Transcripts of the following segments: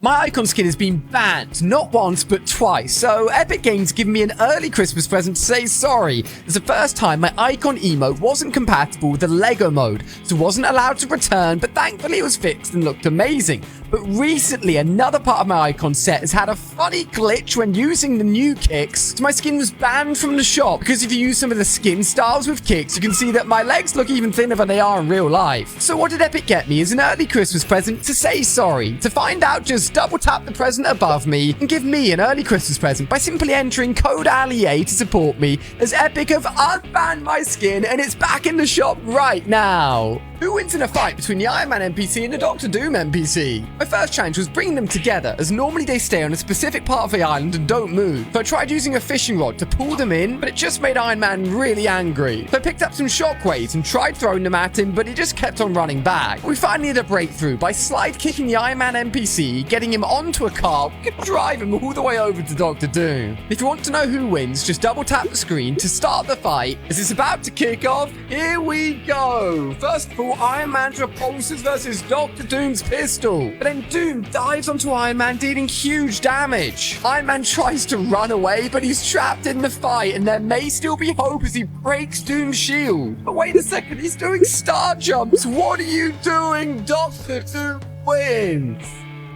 My icon skin has been banned, not once, but twice, so Epic Games gave me an early Christmas present to say sorry. It's the first time my icon emote wasn't compatible with the Lego mode, so wasn't allowed to return, but thankfully it was fixed and looked amazing. But recently, another part of my icon set has had a funny glitch when using the new kicks, so my skin was banned from the shop, because if you use some of the skin styles with kicks, you can see that my legs look even thinner than they are in real life. So what did Epic get me as an early Christmas present to say sorry? To find out, just double tap the present above me and give me an early Christmas present by simply entering code ALIA to support me, as Epic have unbanned my skin and it's back in the shop right now. Who wins in a fight between the Iron Man NPC and the Doctor Doom NPC? My first challenge was bringing them together, as normally they stay on a specific part of the island and don't move. So I tried using a fishing rod to pull them in, but it just made Iron Man really angry. So I picked up some shockwaves and tried throwing them at him, but he just kept on running back. We finally had a breakthrough by slide kicking the Iron Man NPC, getting him onto a car. We could drive him all the way over to Doctor Doom. If you want to know who wins, just double tap the screen to start the fight. As it's about to kick off, here we go. First of all, Iron Man's repulsors versus Doctor Doom's pistol. But then Doom dives onto Iron Man, dealing huge damage. Iron Man tries to run away, but he's trapped in the fight, and there may still be hope as he breaks Doom's shield. But wait a second, he's doing star jumps. What are you doing? Doctor Doom wins.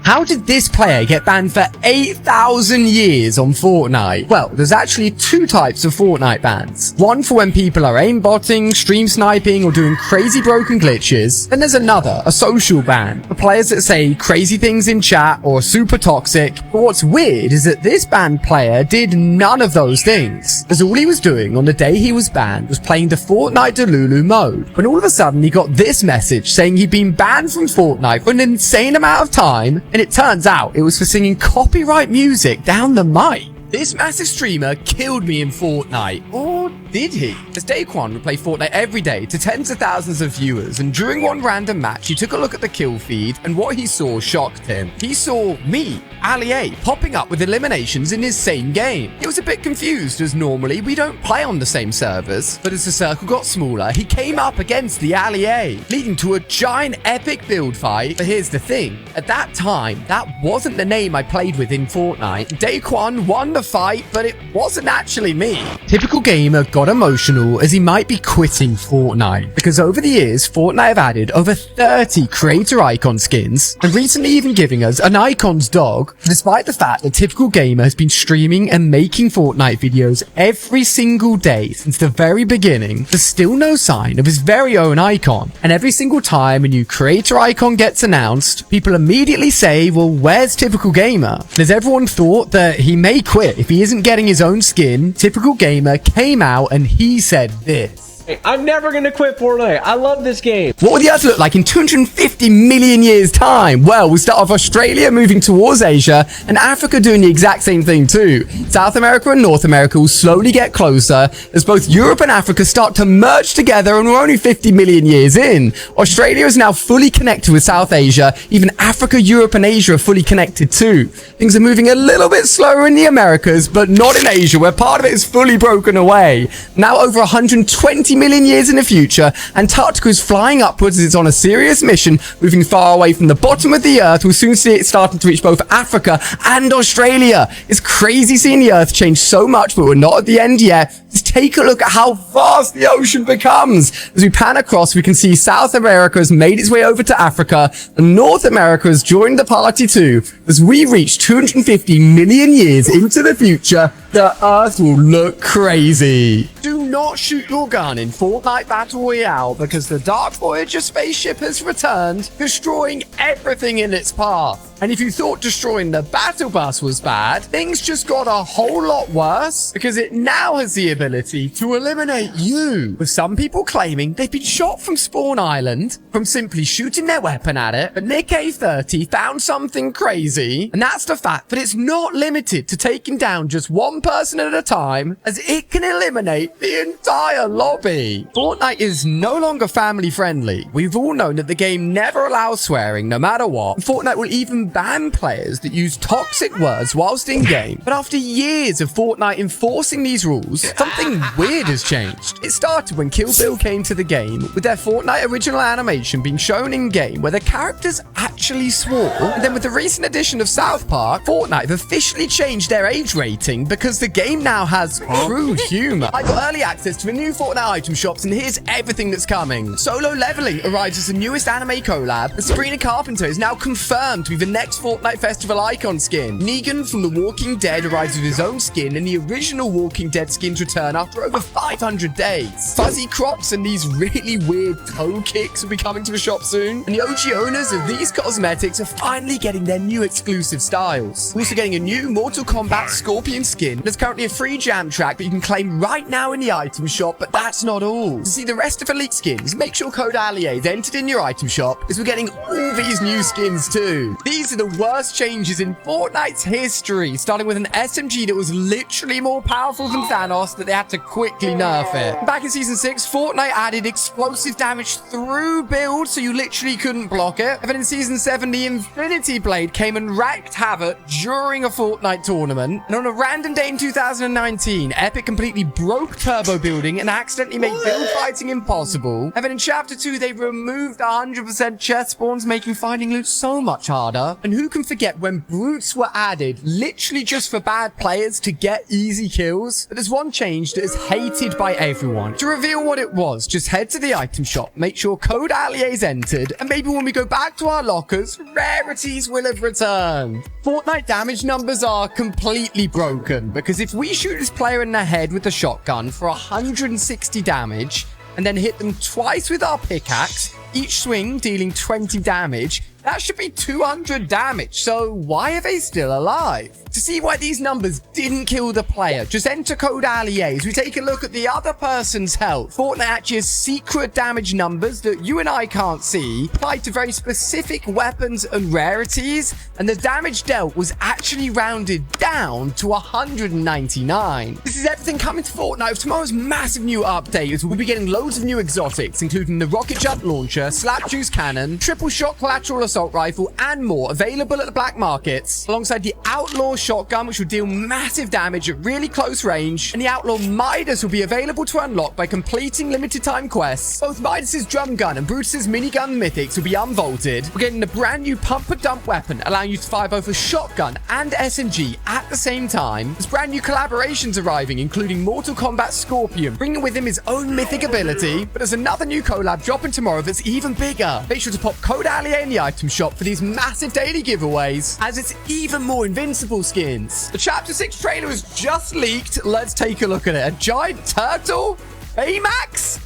How did this player get banned for 8,000 years on Fortnite? Well, there's actually two types of Fortnite bans. One for when people are aimbotting, stream sniping, or doing crazy broken glitches. Then there's another, a social ban, for players that say crazy things in chat or are super toxic. But what's weird is that this banned player did none of those things, as all he was doing on the day he was banned was playing the Fortnite Delulu mode. When all of a sudden he got this message saying he'd been banned from Fortnite for an insane amount of time, and it turns out it was for singing copyright music down the mic. This massive streamer killed me in Fortnite. Or did he? As Daquan would play Fortnite every day to tens of thousands of viewers, and during one random match, he took a look at the kill feed, and what he saw shocked him. He saw me, ALIA, popping up with eliminations in his same game. He was a bit confused, as normally we don't play on the same servers, but as the circle got smaller, he came up against the ALIA, leading to a giant epic build fight. But here's the thing, at that time, that wasn't the name I played with in Fortnite. Daquan won the fight, but it wasn't actually me. Typical Gamer got emotional as he might be quitting Fortnite, because over the years, Fortnite have added over 30 creator icon skins, and recently even giving us an icon's dog, despite the fact that Typical Gamer has been streaming and making Fortnite videos every single day since the very beginning. There's still no sign of his very own icon, and every single time a new creator icon gets announced, people immediately say, well, where's Typical Gamer? And as everyone thought that he may quit if he isn't getting his own skin, Typical Gamer came out and he said this. Hey, I'm never gonna quit Fortnite. I love this game. What would the Earth look like in 250 million years time? Well, we'll start off Australia moving towards Asia, and Africa doing the exact same thing too. South America and North America will slowly get closer as both Europe and Africa start to merge together, and we're only 50 million years in. Australia is now fully connected with South Asia. Even Africa, Europe, and Asia are fully connected too. Things are moving a little bit slower in the Americas, but not in Asia, where part of it is fully broken away. Now over 120 million years in the future, Antarctica is flying upwards as it's on a serious mission, moving far away from the bottom of the Earth. We'll soon see it starting to reach both Africa and Australia. It's crazy seeing the Earth change so much, but we're not at the end yet. Just take a look at how vast the ocean becomes. As we pan across, we can see South America has made its way over to Africa, and North America has joined the party too. As we reach 250 million years into the future, the Earth will look crazy. Do not shoot your gun in Fortnite Battle Royale, because the Dark Voyager spaceship has returned, destroying everything in its path. And if you thought destroying the battle bus was bad, things just got a whole lot worse, because it now has the ability to eliminate you, with some people claiming they've been shot from Spawn Island from simply shooting their weapon at it. But Nick A30 found something crazy, and that's the fact that it's not limited to taking down just one person at a time, as it can eliminate the entire lobby. Fortnite is no longer family friendly. We've all known that the game never allows swearing no matter what. Fortnite will even ban players that use toxic words whilst in game. But after years of Fortnite enforcing these rules, something weird has changed. It started when Kill Bill came to the game, with their Fortnite original animation being shown in game where the characters actually swore. And then with the recent addition of South Park, Fortnite have officially changed their age rating because the game now has crude humor. I got early access to the new Fortnite item shops, and here's everything that's coming. Solo Leveling arrives as the newest anime collab, and Sabrina Carpenter is now confirmed to be the next Fortnite Festival icon skin. Negan from The Walking Dead arrives with his own skin, and the original Walking Dead skins return after over 500 days. Fuzzy crops and these really weird toe kicks will be coming to the shop soon, and the OG owners of these cosmetics are finally getting their new exclusive styles. We're also getting a new Mortal Kombat Scorpion skin. There's currently a free jam track that you can claim right now in the item shop, but that's not all. To see the rest of the leaked skins, make sure code ALIE is entered in your item shop, as we're getting all these new skins too. These are the worst changes in Fortnite's history, starting with an SMG that was literally more powerful than Thanos that they had to quickly nerf it. Back in Season 6, Fortnite added explosive damage through build, so you literally couldn't block it. And then in Season 7, the Infinity Blade came and wreaked havoc during a Fortnite tournament. And on a random day in 2019, Epic completely broke turbo building and accidentally made build fighting impossible. And then in Chapter 2, they removed 100% chest spawns, making finding loot so much harder. And who can forget when brutes were added, literally just for bad players to get easy kills? But there's one change that is hated by everyone. To reveal what it was, just head to the item shop, make sure code ALIE is entered, and maybe when we go back to our lockers, rarities will have returned. Fortnite damage numbers are completely broken, because if we shoot this player in the head with a shotgun for 160 damage, and then hit them twice with our pickaxe, each swing dealing 20 damage, that should be 200 damage. So why are they still alive? To see why these numbers didn't kill the player, just enter code ALIE as we take a look at the other person's health. Fortnite actually has secret damage numbers that you and I can't see, applied to very specific weapons and rarities, and the damage dealt was actually rounded down to 199. This is everything coming to Fortnite with tomorrow's massive new update, as we'll be getting loads of new exotics, including the rocket jump launcher, slap juice cannon, triple shot collateral assault rifle, and more available at the black markets, alongside the outlaw shotgun, which will deal massive damage at really close range, and the outlaw Midas will be available to unlock by completing limited time quests. Both Midas's drum gun and Brutus's minigun mythics will be unvaulted. We're getting a brand new pump and dump weapon, allowing you to fire both a shotgun and SMG at the same time. There's brand new collaborations arriving, including Mortal Kombat Scorpion, bringing with him his own mythic ability. But there's another new collab dropping tomorrow that's even bigger. Make sure to pop code ALIE in the item shop for these massive daily giveaways, as it's even more invincible skins. The Chapter 6 trailer was just leaked. Let's take a look at it. A giant turtle? Baymax?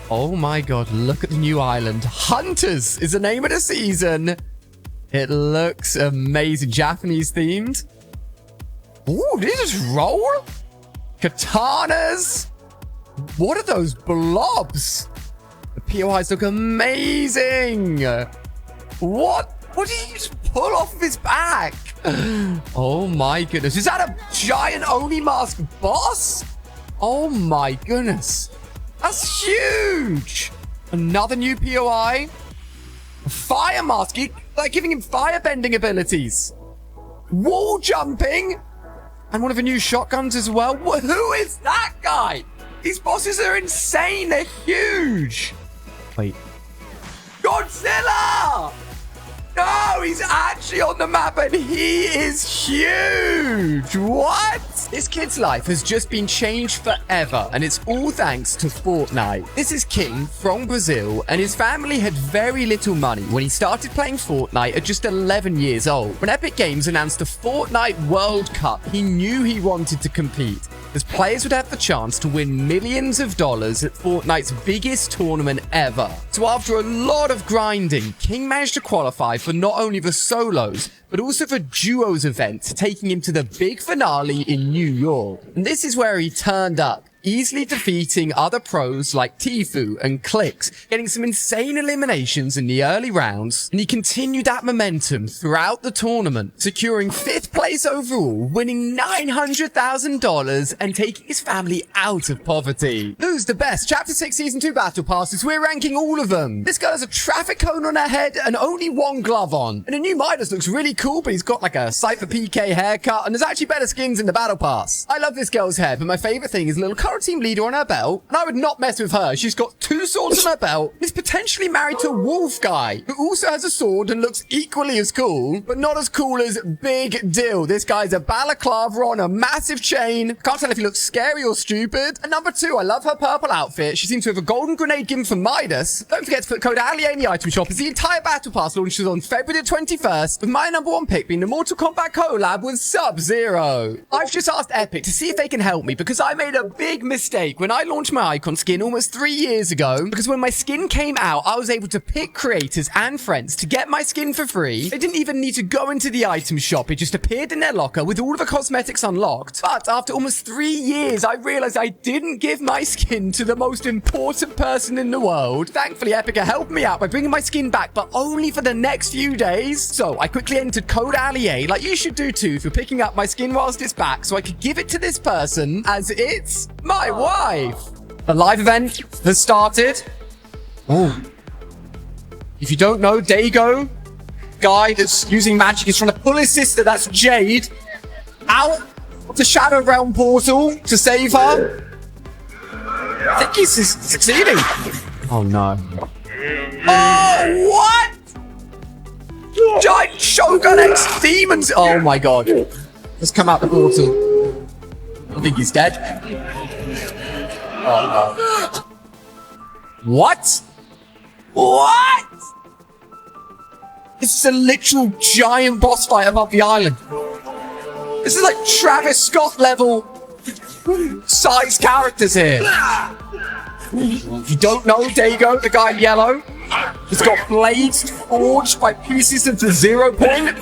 Oh my god, look at the new island. Hunters is the name of the season. It looks amazing. Japanese themed. Ooh, did it just roll? Katanas? What are those blobs? The POIs look amazing. What did he just pull off of his back? Oh my goodness. Is that a giant Oni mask boss? Oh my goodness. That's huge. Another new POI. A fire mask. They're giving him firebending abilities. Wall jumping. And one of the new shotguns as well. Who is that guy? These bosses are insane. They're huge. Wait. Godzilla! No, he's actually on the map and he is huge. What? This kid's life has just been changed forever, and it's all thanks to Fortnite. This is King from Brazil, and his family had very little money when he started playing Fortnite at just 11 years old. When Epic Games announced the Fortnite World Cup, he knew he wanted to compete, as players would have the chance to win millions of dollars at Fortnite's biggest tournament ever. So after a lot of grinding, King managed to qualify for not only the solos, but also the duos event, taking him to the big finale in New York. And this is where he turned up, easily defeating other pros like Tfue and Clix, getting some insane eliminations in the early rounds, and he continued that momentum throughout the tournament, securing 5th place place overall, winning $900,000 and taking his family out of poverty. Who's the best? Chapter 6 Season 2 Battle Passes, we're ranking all of them. This girl has a traffic cone on her head and only one glove on. And the new Midas looks really cool, but he's got like a Cypher PK haircut, and there's actually better skins in the Battle Pass. I love this girl's hair, but my favorite thing is a little current team leader on her belt, and I would not mess with her. She's got 2 swords on her belt, and is potentially married to a wolf guy, who also has a sword and looks equally as cool, but not as cool as Big Dill. This guy's a balaclava on a massive chain. Can't tell if he looks scary or stupid. And number 2, I love her purple outfit. She seems to have a golden grenade given from Midas. Don't forget to put code ALIA in the item shop as the entire Battle Pass launches on February the 21st, with my number 1 pick being the Mortal Kombat collab with Sub-Zero. I've just asked Epic to see if they can help me because I made a big mistake when I launched my icon skin almost 3 years ago, because when my skin came out, I was able to pick creators and friends to get my skin for free. They didn't even need to go into the item shop. It just appeared in their locker with all of the cosmetics unlocked. But after almost 3 years, I realized I didn't give my skin to the most important person in the world. Thankfully, Epic helped me out by bringing my skin back, but only for the next few days. So I quickly entered code ALIA, like you should do too, for picking up my skin whilst it's back, so I could give it to this person as it's my wife. The live event has started. Oh. If you don't know, Dago, guy that's using magic, is trying to pull his sister, that's Jade, out of the Shadow Realm portal to save her. I think he's succeeding. Oh no. Oh, what? Giant Shogun X demons. Oh my god. Let's come out the portal. I think he's dead. Oh no. What? What? This is a literal giant boss fight above the island. This is like Travis Scott level size characters here. If you don't know, Dago, the guy in yellow, has got blades forged by pieces of the 0 point.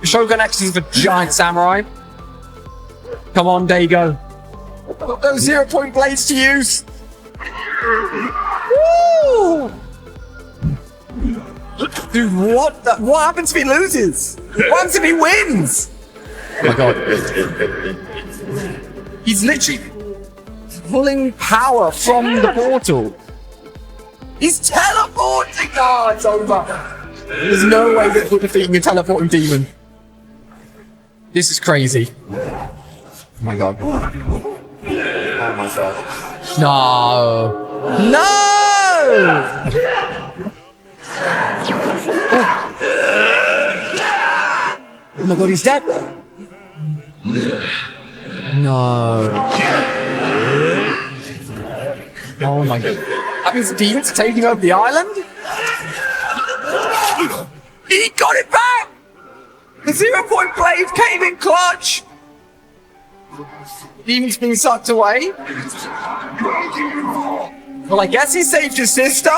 The Shogun X is the giant samurai. Come on, Dago. I've got those 0 point blades to use. Woo! Dude, what happens if he loses? What happens if he wins? Oh my god. He's literally pulling power from the portal. He's teleporting! Oh, it's over. There's no way that we're defeating a teleporting demon. This is crazy. Oh my god. Oh my god. No. No! Oh my god, he's dead! No. Oh my god. That means the demons are taking over the island? He got it back! The 0 point blade came in clutch! Demons being sucked away. Well, I guess he saved his sister.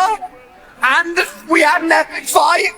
And we had an epic fight.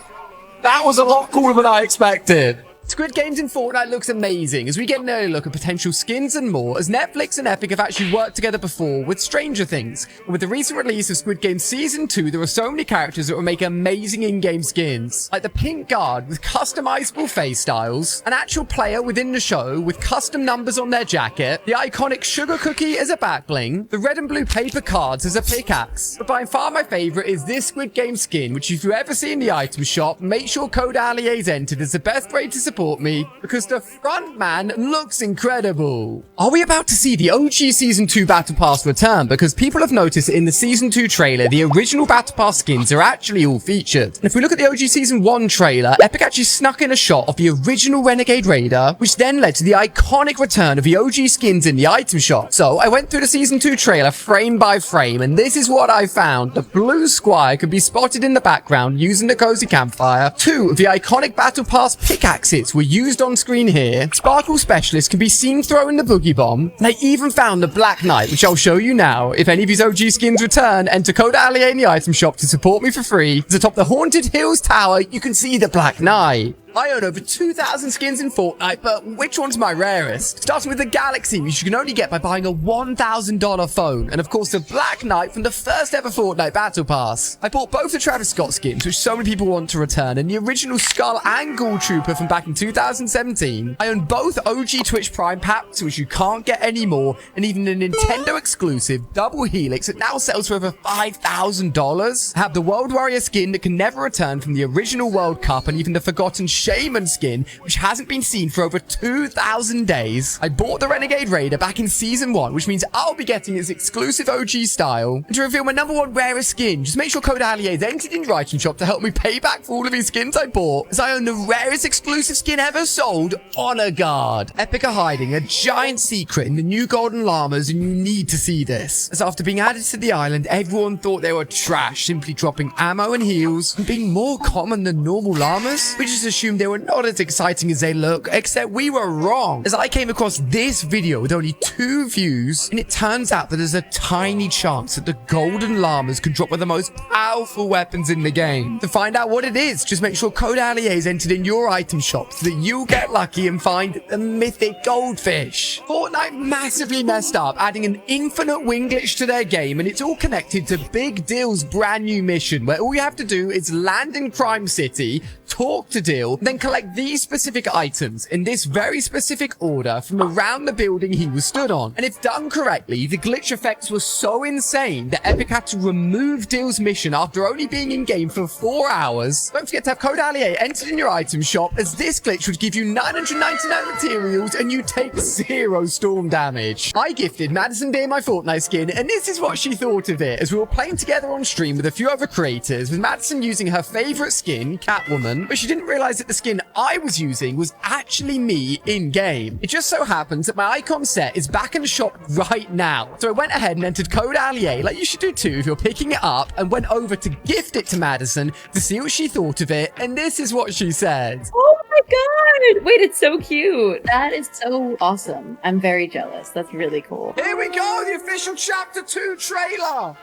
That was a lot cooler than I expected. Squid Games in Fortnite looks amazing as we get an early look at potential skins and more, as Netflix and Epic have actually worked together before with Stranger Things. And with the recent release of Squid Game Season 2, there are so many characters that will make amazing in-game skins. Like the pink guard with customizable face styles, an actual player within the show with custom numbers on their jacket, the iconic sugar cookie as a backbling, the red and blue paper cards as a pickaxe. But by far my favorite is this Squid Game skin, which if you ever see in the item shop, make sure code ALIA is entered as the best way to support me, because the front man looks incredible. Are we about to see the OG Season 2 Battle Pass return? Because people have noticed that in the Season 2 trailer, the original Battle Pass skins are actually all featured. And if we look at the OG Season 1 trailer, Epic actually snuck in a shot of the original Renegade Raider, which then led to the iconic return of the OG skins in the item shop. So I went through the Season 2 trailer frame by frame, and this is what I found. The blue squire could be spotted in the background using the cozy campfire. 2 of the iconic Battle Pass pickaxes were used on screen here. Sparkle Specialist can be seen throwing the boogie bomb. And I even found the Black Knight, which I'll show you now. If any of these OG skins return, enter code ALIA in the item shop to support me for free. As atop the Haunted Hills Tower, you can see the Black Knight. I own over 2,000 skins in Fortnite, but which one's my rarest? Starting with the Galaxy, which you can only get by buying a $1,000 phone, and of course the Black Knight from the first ever Fortnite Battle Pass. I bought both the Travis Scott skins, which so many people want to return, and the original Skull and Ghoul Trooper from back in 2017. I own both OG Twitch Prime packs, which you can't get anymore, and even a Nintendo exclusive Double Helix that now sells for over $5,000. I have the World Warrior skin that can never return from the original World Cup, and even the Forgotten Shaman skin, which hasn't been seen for over 2,000 days. I bought the Renegade Raider back in Season 1, which means I'll be getting its exclusive OG style. And to reveal my #1 rarest skin, just make sure code Allier is entered in your item shop to help me pay back for all of these skins I bought, as I own the rarest exclusive skin ever sold, Honor Guard. Epic are hiding a giant secret in the new Golden Llamas, and you need to see this. As after being added to the island, everyone thought they were trash, simply dropping ammo and heals, and being more common than normal llamas. We just assumed they were not as exciting as they look, except we were wrong, as I came across this video with only 2 views, and it turns out that there's a tiny chance that the Golden Llamas could drop one of the most powerful weapons in the game. To find out what it is, just make sure code Allier is entered in your item shop so that you'll get lucky and find the mythic goldfish. Fortnite massively messed up, adding an infinite wing glitch to their game, and it's all connected to Big Dill's brand new mission, where all you have to do is land in Crime City, talk to Dill, then collect these specific items in this very specific order from around the building he was stood on. And if done correctly, the glitch effects were so insane that Epic had to remove Dill's mission after only being in game for 4 hours. Don't forget to have code Allier entered in your item shop, as this glitch would give you 999 materials and you take 0 storm damage. I gifted Madison Deer my Fortnite skin, and this is what she thought of it, as we were playing together on stream with a few other creators, with Madison using her favorite skin, Catwoman, but she didn't realize that the skin I was using was actually me in-game. It just so happens that my icon set is back in the shop right now. So I went ahead and entered code Allier, like you should do too if you're picking it up, and went over to gift it to Madison to see what she thought of it, and this is what she said. Oh my god! Wait, it's so cute. That is so awesome. I'm very jealous. That's really cool. Here we go, the official Chapter 2 trailer.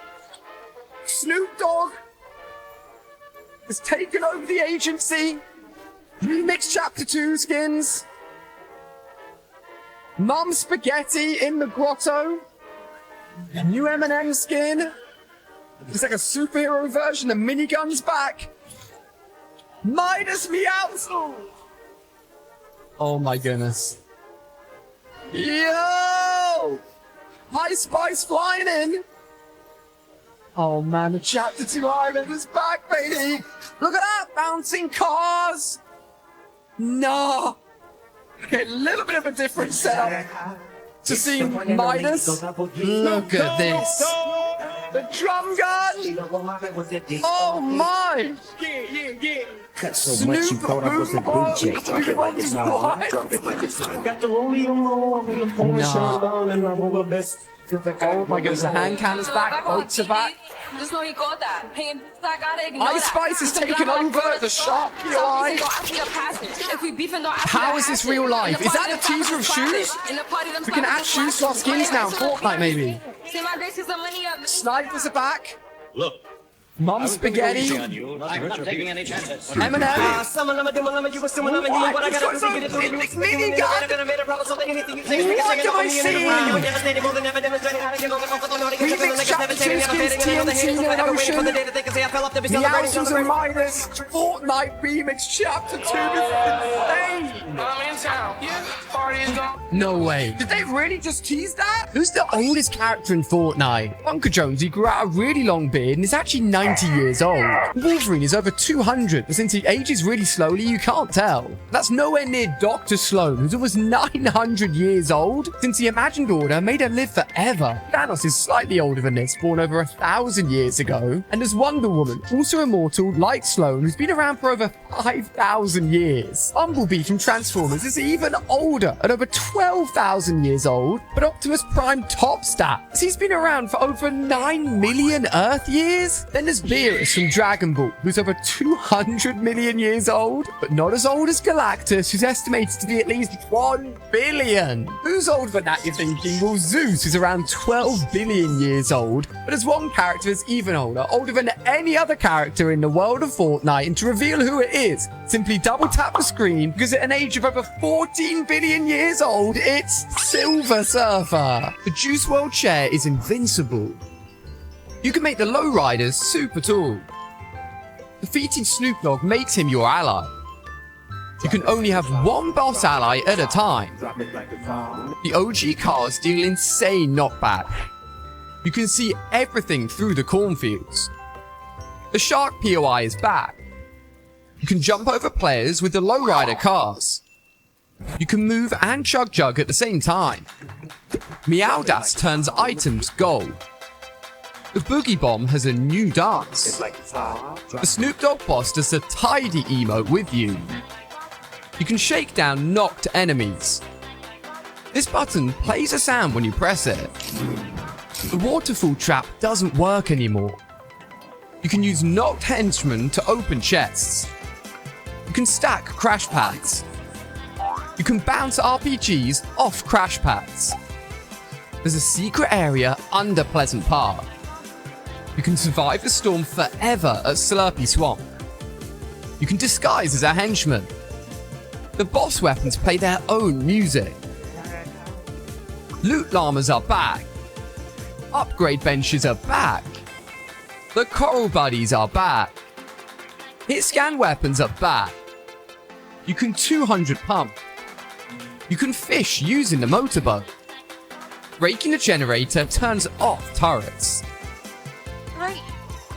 Snoop Dogg has taken over the agency. Remix Chapter 2 skins. Mum Spaghetti in the grotto. A new Eminem skin. It's like a superhero version. The minigun's back. Midas Meowsle. Oh my goodness. Yo! High Spice flying in. Oh man, the Chapter 2 island is back, baby. Look at that, bouncing cars. No. Okay, a little bit of a different setup to see Midas. Look at this. The drum gun. Oh my. Yeah. Cut so much you thought I was a DJ. Got the Oh my goodness, the hand cannon is back, boats are back. Just know you got that. And I gotta ignore Ice Spice is taking over the shop, UI. How is this real life? Is that a teaser of shoes? We can add shoes to our skins now in Fortnite, maybe. Snipers are back. Look, Mum Spaghetti. I'm not taking any chances. Eminem. What do I see? Remix Chapter 2 skins, TNT and Ocean. Meowsles and Midas. Fortnite Remix Chapter 2 is insane. I'm in town. Yeah, party is gone. No way. Did they really just tease that? Who's the oldest character in Fortnite? Bunker Jonesy grew out a really long beard and is actually 90 years old. Wolverine is over 200, but since he ages really slowly, you can't tell. That's nowhere near Dr. Sloan, who's almost 900 years old. Since the Imagined Order made her live forever. Thanos is slightly older than this, born over 1,000 years ago. And there's Wonder Woman, also immortal, like Sloan, who's been around for over 5,000 years. Bumblebee from Transformers is even older, at over 12,000 years old. But Optimus Prime tops that, as he's been around for over 9 million Earth years. Then there's Beerus from Dragon Ball, who's over 200 million years old, but not as old as Galactus, who's estimated to be at least 1 billion. Who's older than that, you're thinking? Well, Zeus is around 12 billion years old, but there's one character that's even older than any other character in the world of Fortnite, and to reveal who it is, Simply double tap the screen because at an age of over 14 billion years old, it's Silver Surfer. The Juice WRLD chair is invincible. You can make the lowriders super tall. Defeating Snoop Dogg makes him your ally. You can only have one boss ally at a time. The OG cars deal insane knockback. You can see everything through the cornfields. The Shark POI is back. You can jump over players with the lowrider cars. You can move and chug jug at the same time. Meowdas turns items gold. The Boogie Bomb has a new dance. The Snoop Dogg boss does a tidy emote with you. You can shake down knocked enemies. This button plays a sound when you press it. The waterfall trap doesn't work anymore. You can use knocked henchmen to open chests. You can stack crash pads. You can bounce RPGs off crash pads. There's a secret area under Pleasant Park. You can survive the storm forever at Slurpy Swamp. You can disguise as a henchman. The boss weapons play their own music. Loot llamas are back. Upgrade benches are back. The coral buddies are back. Hit scan weapons are back. You can 200 pump. You can fish using the motorboat. Breaking the generator turns off turrets. 3.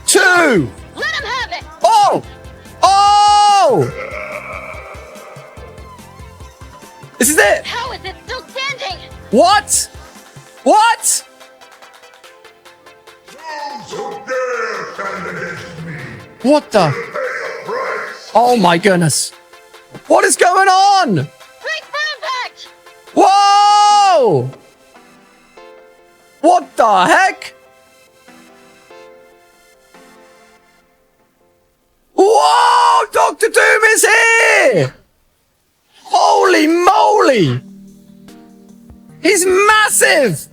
2! Let him have it! Oh! Oh! This is it! How is it still standing? What? What? What the? Oh my goodness. What is going on? Break for impact! Whoa! What the heck? Whoa! Dr. Doom is here! Holy moly! He's massive!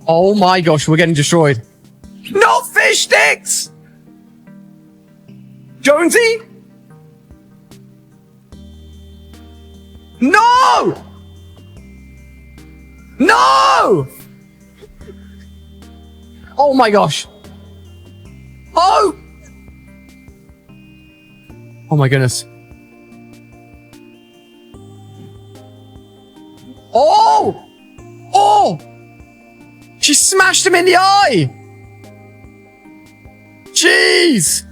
Oh my gosh, we're getting destroyed. No fish sticks! Jonesy? No! No! Oh my gosh. Oh! Oh my goodness. Oh! Oh! She smashed him in the eye! Jeez!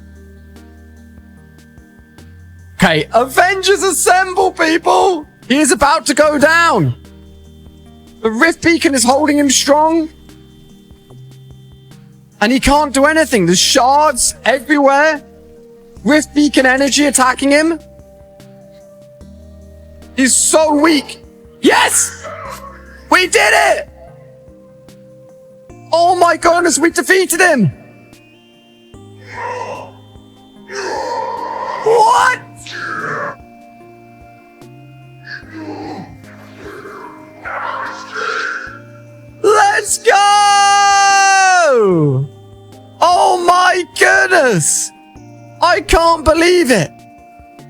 Okay, Avengers assemble, people! He is about to go down! The Rift Beacon is holding him strong. And he can't do anything. There's shards everywhere. Rift Beacon energy attacking him. He's so weak. Yes! We did it! Oh my goodness, we defeated him! What? Let's go! Oh my goodness! I can't believe it!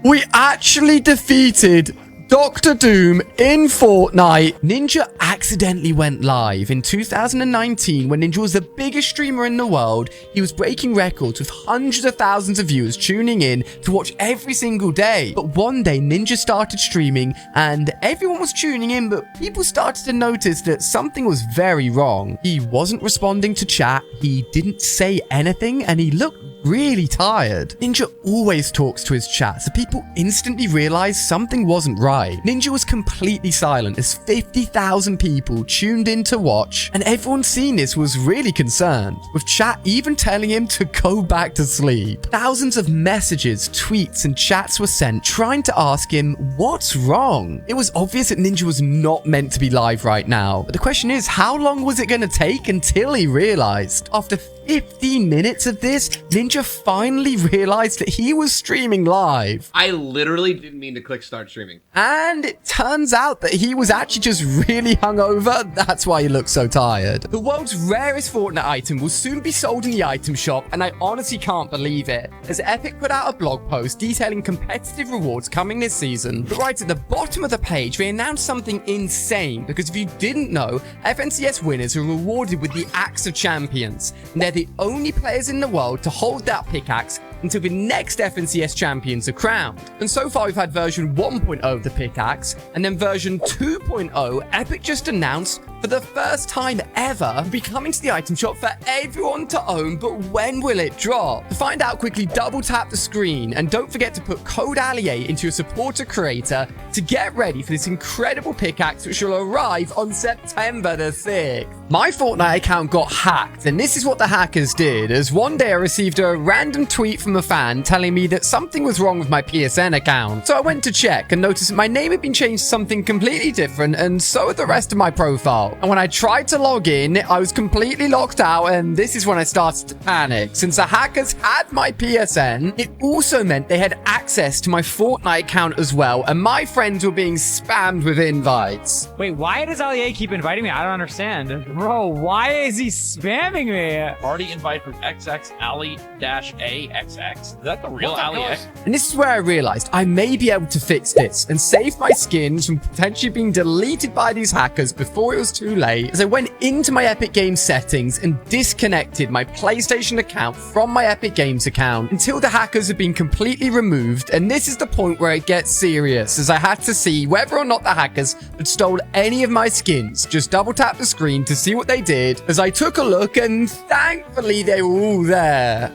We actually defeated Dr. Doom in Fortnite. Ninja accidentally went live in 2019 when Ninja was the biggest streamer in the world. He was breaking records with hundreds of thousands of viewers tuning in to watch every single day. But one day Ninja started streaming and everyone was tuning in, but people started to notice that something was very wrong. He wasn't responding to chat, he didn't say anything, and he looked really tired. Ninja always talks to his chat, so people instantly realized something wasn't right. Ninja was completely silent as 50,000 people tuned in to watch, and everyone seeing this was really concerned, with chat even telling him to go back to sleep. Thousands of messages, tweets, and chats were sent trying to ask him what's wrong. It was obvious that Ninja was not meant to be live right now, but the question is, how long was it going to take until he realized? After 15 minutes of this, Ninja Ninja finally realized that he was streaming live. I literally didn't mean to click start streaming. And it turns out that he was actually just really hungover. That's why he looks so tired. The world's rarest Fortnite item will soon be sold in the item shop, and I honestly can't believe it, as Epic put out a blog post detailing competitive rewards coming this season. But right at the bottom of the page, they announced something insane, because if you didn't know, FNCS winners are rewarded with the Axe of Champions, and they're the only players in the world to hold that pickaxe until the next FNCS champions are crowned. And so far we've had version 1.0 of the pickaxe, and then version 2.0, Epic just announced for the first time ever will be coming to the item shop for everyone to own, but when will it drop? To find out, quickly double tap the screen, and don't forget to put code ALLIE into your supporter creator to get ready for this incredible pickaxe, which will arrive on September the 6th. My Fortnite account got hacked, and this is what the hackers did, as one day I received a random tweet from a fan telling me that something was wrong with my PSN account. So I went to check and noticed that my name had been changed to something completely different, and so had the rest of my profile. And when I tried to log in, I was completely locked out, and this is when I started to panic. Since the hackers had my PSN, it also meant they had access to my Fortnite account as well, and my friends were being spammed with invites. Wait, why does Allie keep inviting me? I don't understand. Bro, why is he spamming me? Party invite from XX-AXX. Is that the real Ali? And this is where I realized I may be able to fix this and save my skins from potentially being deleted by these hackers before it was too late, as I went into my Epic Games settings and disconnected my PlayStation account from my Epic Games account until the hackers had been completely removed. And this is the point where it gets serious, as I had to see whether or not the hackers had stole any of my skins. Just double tap the screen to see what they did, as I took a look, and thankfully they were all there.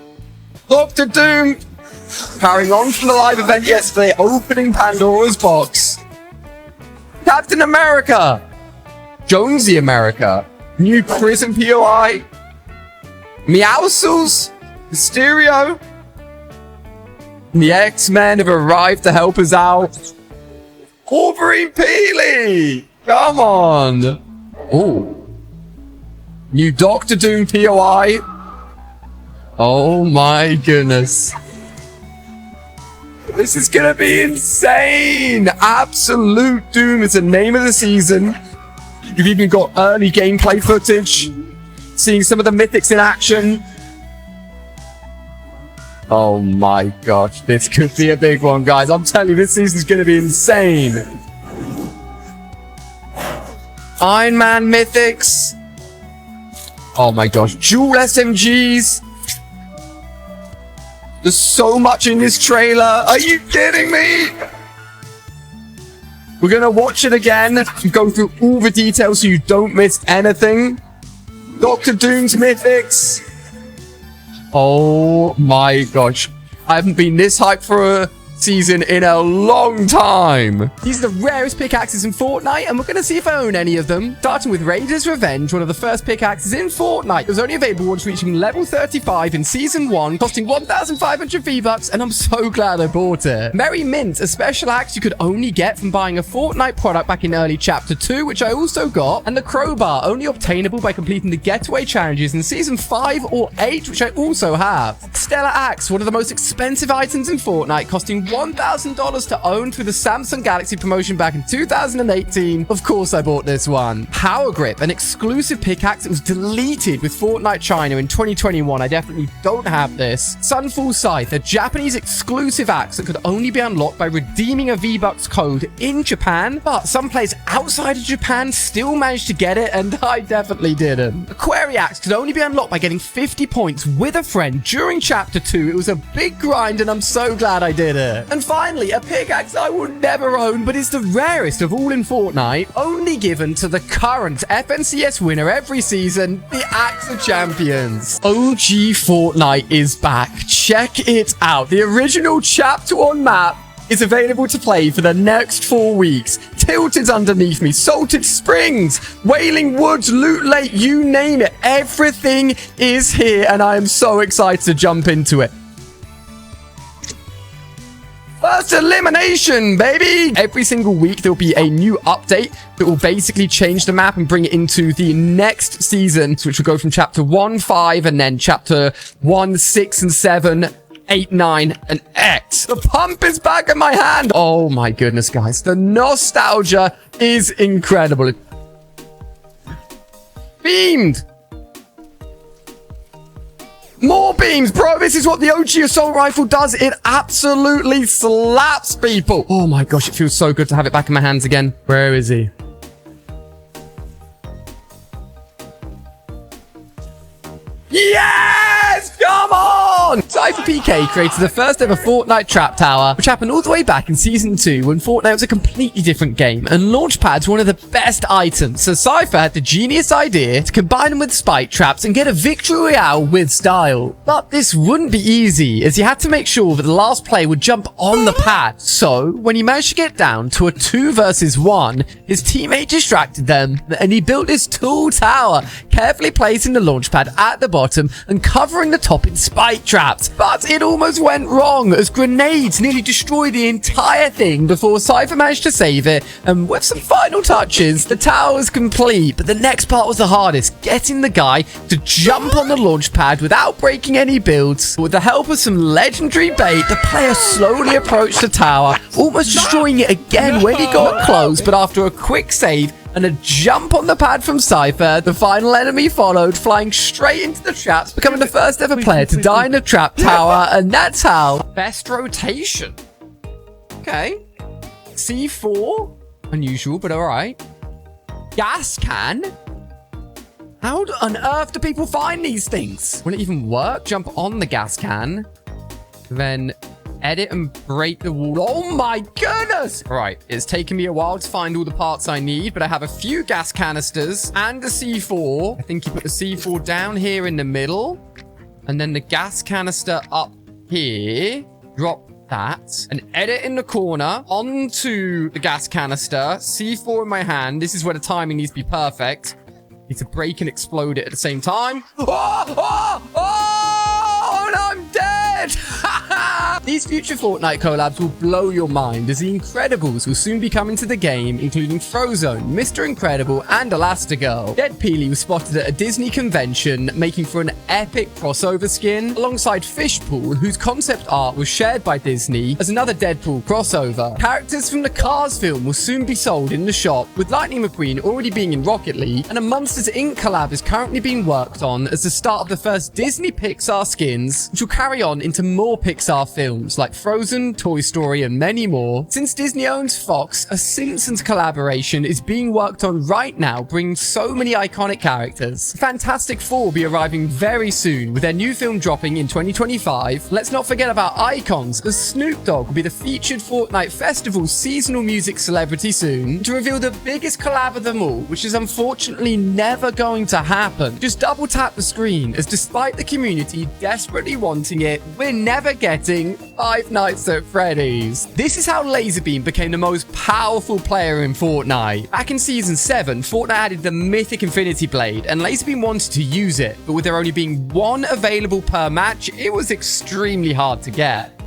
Dr. Doom, carrying on from the live event yesterday, opening Pandora's box. Captain America, Jonesy America, new Prison POI, Meowscles, Mysterio, and the X-Men have arrived to help us out. Wolverine Peely, come on. Oh, new Doctor Doom POI. Oh my goodness. This is gonna be insane. Absolute Doom is the name of the season. You've even got early gameplay footage, seeing some of the mythics in action. Oh my gosh, this could be a big one, guys. I'm telling you, this season's gonna be insane. Iron Man mythics. Oh my gosh, dual SMGs. There's so much in this trailer. Are you kidding me? We're going to watch it again and go through all the details so you don't miss anything. Doctor Doom's mythics. Oh my gosh. I haven't been this hyped for a season in a long time. These are the rarest pickaxes in Fortnite, and we're going to see if I own any of them. Starting with Raider's Revenge, one of the first pickaxes in Fortnite. It was only available once reaching level 35 in Season 1, costing 1,500 V-Bucks, and I'm so glad I bought it. Merry Mint, a special axe you could only get from buying a Fortnite product back in early Chapter 2, which I also got, and the Crowbar, only obtainable by completing the Getaway challenges in Season 5 or 8, which I also have. Stellar Axe, one of the most expensive items in Fortnite, costing $1,000 to own through the Samsung Galaxy promotion back in 2018. Of course I bought this one. Power Grip, an exclusive pickaxe that was deleted with Fortnite China in 2021. I definitely don't have this. Sunfall Scythe, a Japanese exclusive axe that could only be unlocked by redeeming a V-Bucks code in Japan, but some players outside of Japan still managed to get it, and I definitely didn't. Aquari Axe could only be unlocked by getting 50 points with a friend during Chapter 2. It was a big grind, and I'm so glad I did it. And finally, a pickaxe I would never own, but is the rarest of all in Fortnite, only given to the current FNCS winner every season, the Axe of Champions. OG Fortnite is back. Check it out. The original Chapter 1 map is available to play for the next 4 weeks. Tilted's underneath me, Salted Springs, Wailing Woods, Loot Lake, you name it. Everything is here, and I am so excited to jump into it. First elimination, baby! Every single week, there'll be a new update that will basically change the map and bring it into the next season, which will go from chapter 1, 5, and then chapter 1, 6, and 7, 8, 9, and X. The pump is back in my hand. Oh my goodness, guys. The nostalgia is incredible. Beamed. More beams, bro. This is what the OG assault rifle does. It absolutely slaps people. Oh my gosh, it feels so good to have it back in my hands again. Where is he? Yes! Come on! Cypher PK created the first ever Fortnite trap tower, which happened all the way back in Season 2 when Fortnite was a completely different game, and launchpads were one of the best items, so Cypher had the genius idea to combine them with spike traps and get a victory royale with style. But this wouldn't be easy, as he had to make sure that the last player would jump on the pad. So, when he managed to get down to a 2 versus 1, his teammate distracted them, and he built this tall tower, carefully placing the launchpad at the bottom and covering the top in spike traps. But it almost went wrong, as grenades nearly destroyed the entire thing before Cypher managed to save it, and with some final touches, the tower was complete. But the next part was the hardest, getting the guy to jump on the launch pad without breaking any builds. With the help of some legendary bait, the player slowly approached the tower, almost destroying it again when he got close, but after a quick save and a jump on the pad from Cypher, the final enemy followed, flying straight into the traps, becoming the first ever player to die in the trap tower, and that's how. Best rotation. Okay. C4. Unusual, but alright. Gas can. How on earth do people find these things? Will it even work? Jump on the gas can. Then edit and break the wall. Oh my goodness! Right, it's taken me a while to find all the parts I need, but I have a few gas canisters and a C4. I think you put the C4 down here in the middle, and then the gas canister up here. Drop that, and edit in the corner onto the gas canister. C4 in my hand. This is where the timing needs to be perfect. Need to break and explode it at the same time. Oh, and I'm dead! These future Fortnite collabs will blow your mind, as the Incredibles will soon be coming to the game, including Frozone, Mr. Incredible, and Elastigirl. Dead Peely was spotted at a Disney convention, making for an epic crossover skin, alongside Fishpool, whose concept art was shared by Disney as another Deadpool crossover. Characters from the Cars film will soon be sold in the shop, with Lightning McQueen already being in Rocket League, and a Monsters Inc. collab is currently being worked on as the start of the first Disney Pixar skins, which will carry on into more Pixar films like Frozen, Toy Story, and many more. Since Disney owns Fox, a Simpsons collaboration is being worked on right now, bringing so many iconic characters. Fantastic Four will be arriving very soon, with their new film dropping in 2025. Let's not forget about Icons, as Snoop Dogg will be the featured Fortnite Festival seasonal music celebrity soon, to reveal the biggest collab of them all, which is unfortunately never going to happen. Just double tap the screen, as despite the community desperately wanting it, we're never getting Five Nights at Freddy's. This is how Laserbeam became the most powerful player in Fortnite. Back in Season 7, Fortnite added the mythic Infinity Blade, and Laserbeam wanted to use it, but with there only being one available per match, it was extremely hard to get.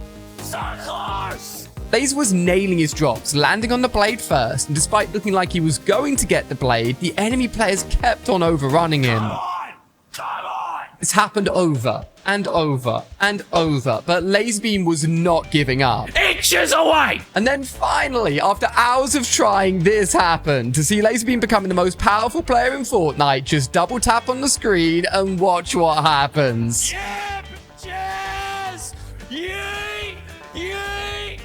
Laser was nailing his drops, landing on the blade first, and despite looking like he was going to get the blade, the enemy players kept on overrunning him. This happened over and over and over, but Laserbeam was not giving up. Inches away! And then finally, after hours of trying, this happened. To see Laserbeam becoming the most powerful player in Fortnite, just double tap on the screen and watch what happens. Cheers! Yay! Yay!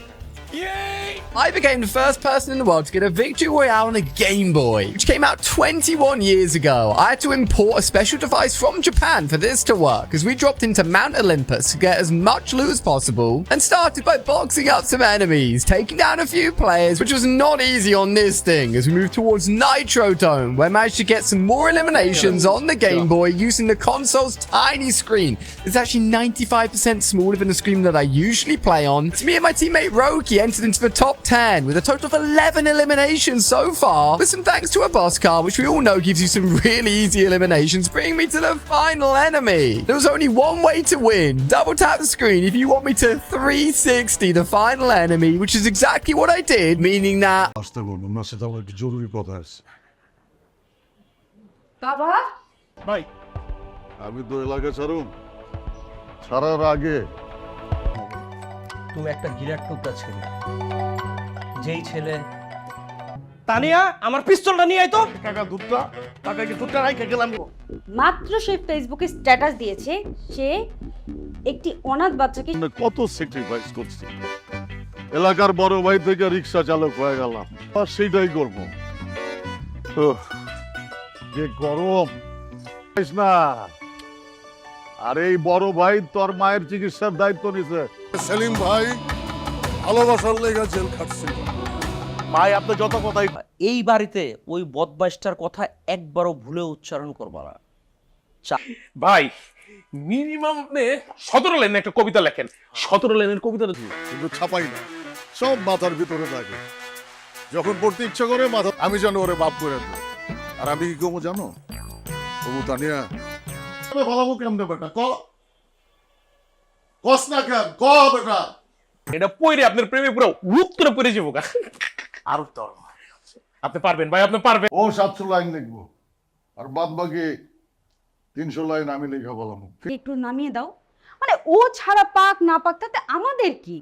Yay! I became the first person in the world to get a Victory Royale on a Game Boy, which came out 21 years ago. I had to import a special device from Japan for this to work, as we dropped into Mount Olympus to get as much loot as possible, and started by boxing up some enemies, taking down a few players, which was not easy on this thing, as we moved towards Nitro Dome, where I managed to get some more eliminations on the Game Boy using the console's tiny screen. It's actually 95% smaller than the screen that I usually play on. So me and my teammate Roki entered into the top 10, with a total of 11 eliminations so far. With some thanks to a boss car, which we all know gives you some really easy eliminations, bringing me to the final enemy. There was only one way to win. Double tap the screen if you want me to 360 the final enemy, which is exactly what I did, meaning that... বাবা ভাই আমি তো এলাকা ছাড়ুন ছাড়ার আগে তুমি একটা গিরাট্টুকা ছেলে যেই ছেলে তানিয়া আমার পিস্তলটা নিয়ে আয় তো কাকা দুধটা কাকাকে দুধটা রাইখে গেলাম মাত্র সে ফেসবুকে স্ট্যাটাস দিয়েছে সে একটি অনাথ বাচ্চাকে কত স্যাক্রিফাইস করছি এলাকার বড় ভাই থেকে রিক্সা চালক হয়ে গেলাম আর সেটাই করবো যে গরম না আর এই বড় ভাই তোর মায়ের চিকিৎসার দায়িত্ব নিছে সেলিম ভাই ভালোবাসার লেগে জেল খাটছিল ভাই আপনি যত কথাই এই বাড়িতে ওই বদমাইশটার কথা একবারও ভুলে উচ্চারণ করবা না ভাই মিনিমাম আপনি 17 লাইনের একটা কবিতা লেখেন 17 লাইনের কবিতা কিন্তু ছাপাই না সব মাথার ভিতরে থাকে যখন পড়তে ইচ্ছা করে মাথা আমি জানো ওরে বাপ করে দেব আর আমি কি কমো জানো তবু তানিয়া ভালো কেমনে বেটা কস না কেন বেটা এটা পড়ে আপনার প্রেমে পুরো উত্তরে পড়ে যাবো আর তোর আপনি পারবেন ভাই আপনি পারবেন ও 700 লাইন লিখবো আর বাদ বাকি 300 লাইন আমি লেখা বললাম একটু নামিয়ে দাও মানে ও ছাড়া পাক না পাক তাতে আমাদের কি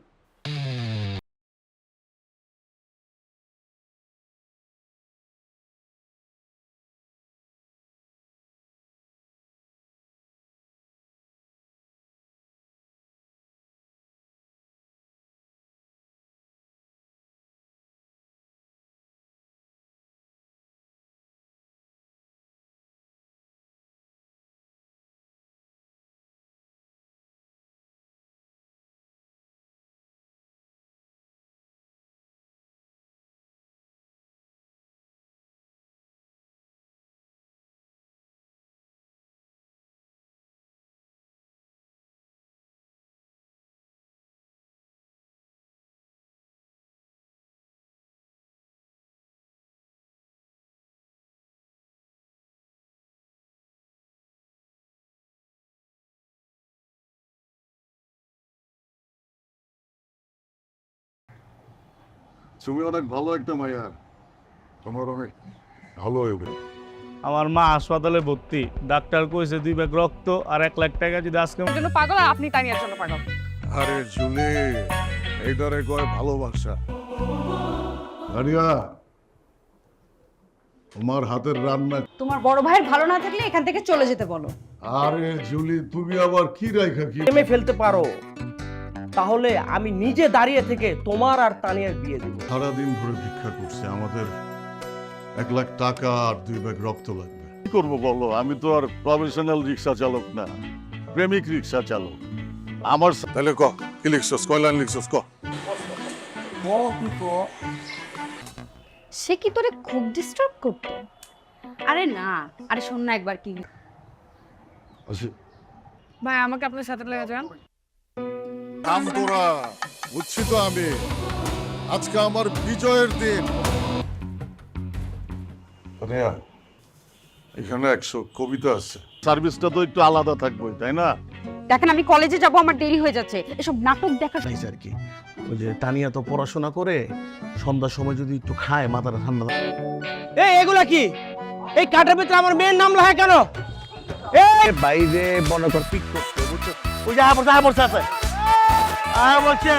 তুমি অনেক ভালো একটা মাইয়া তোমার অনেক ভালো হবে আমার মা হাসপাতালে ভর্তি ডাক্তার কইছে 2 ব্যাগ রক্ত আর 1 লাখ টাকা যদি আজকে জন্য পাগল আর আপনি তানিয়ার জন্য পাগল আরে জুলি এইটারে কয় ভালোবাসা দাঁড়িয়া তোমার হাতের রান্না তোমার বড় ভাইয়ের ভালো না থাকলে এখান থেকে চলে যেতে বলো আরে জুলি তুমি আবার কি রাইখা কি প্রেমে ফেলতে পারো তাহলে আমি নিজে দাঁড়িয়ে থেকে তোমার আর তানিয়ার বিয়ে দেব সারাদিন ধরে ভিক্ষা করছে আমাদের 1 লাখ টাকা আর 2 ব্যাগ রক্ত লাগবে কি করবো বলো আমি তো আর প্রফেশনাল রিক্সা চালক না প্রেমিক রিক্সা চালক আমার তাহলে কি লিখছস কয় লাইন লিখছস সে কি তোরে খুব ডিস্টার্ব করতো আরে না আরে শোন না একবার কি আচ্ছা ভাই আমাকে আপনার সাথে লেগে যান কাম তোরা বুঝছি তো আমি আজকে আমার বিজয়ের দিন এখানে 100 কবিতা আছে সার্ভিসটা তো একটু আলাদা থাকবে তাই না দেখেন আমি কলেজে যাব আমার দেরি হয়ে যাচ্ছে এসব নাটক দেখা আর কি ওই যে তানিয়া তো পড়াশোনা করে সন্ধ্যার সময় যদি একটু খায় মাথাটা ঠান্ডা এই এগুলা কি এই কাটার ভিতরে আমার মেয়ের নাম লেখা কেন এই বাইরে মনে কর পিক করতে বুঝছো ওই যে পড়ছে আছে বলছে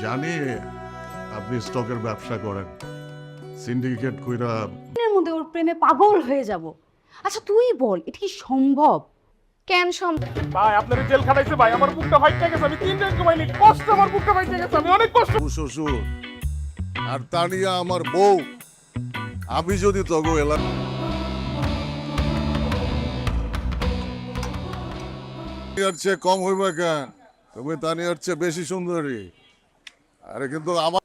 জানি আপনি স্টকের ব্যবসা করেন, সিন্ডিকেট কইরা। এর মধ্যে ওর প্রেমে পাগল হয়ে যাব। আচ্ছা তুই বল এটা কি সম্ভব? কেন সম্ভব? ভাই আপনার জেল খাটাইছে ভাই, আমার বুকটা ফাইটে গেছে, আমি 3 দিন ঘুমাইনি, কষ্ট, আমার বুকটা ফাইটে গেছে, আমি অনেক কষ্ট। শ্বশুর আর তানিয়া আমার বউ, আমি যদি তগো এলাম তানিয়ার চেয়ে কম হইবে কেন? তুমি তানিয়ার চেয়ে বেশি সুন্দরী। আরে কিন্তু আমার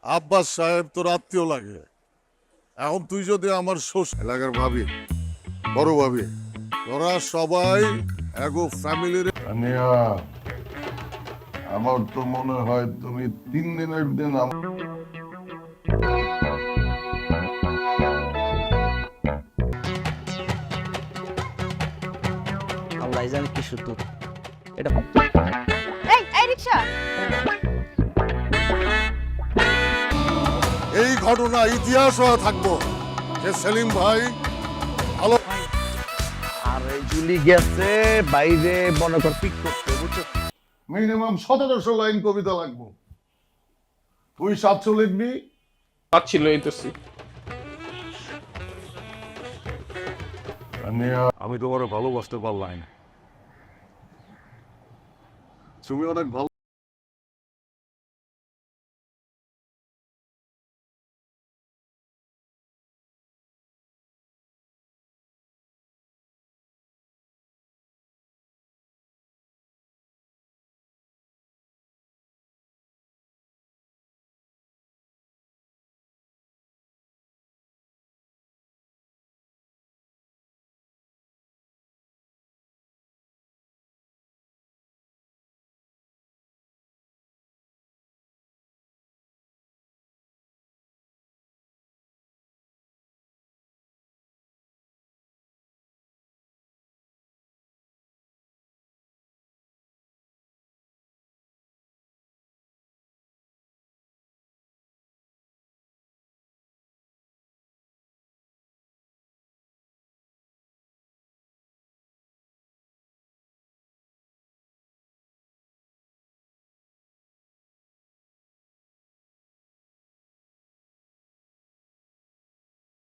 আব্বাস সাহেব তোর আত্মীয় লাগে। এখন তুই যদি আমার শ্বশুর এলাকার ভাবি, বড় ভাবি, তোরা সবাই এগো ফ্যামিলির। তানিয়া, আমার তো মনে হয় তুমি 3 দিনের দিন আল্লাহ জানে কি সত্য এটা। এই রিকশা, এই ঘটনা ইতিহাস হয়ে থাকবো যে সেলিম ভাই ভালো। আর এই জুলি গেছে বাইরে মনে কর পিক করতে, বুঝছো? মিনিমাম 1700 লাইন কবিতা লাগবো। তুই 700 লিখবি। ছিল এইতেছি। আমি তোমার ভালোবাসতে পারলাম না। তুমি অনেক ভালো।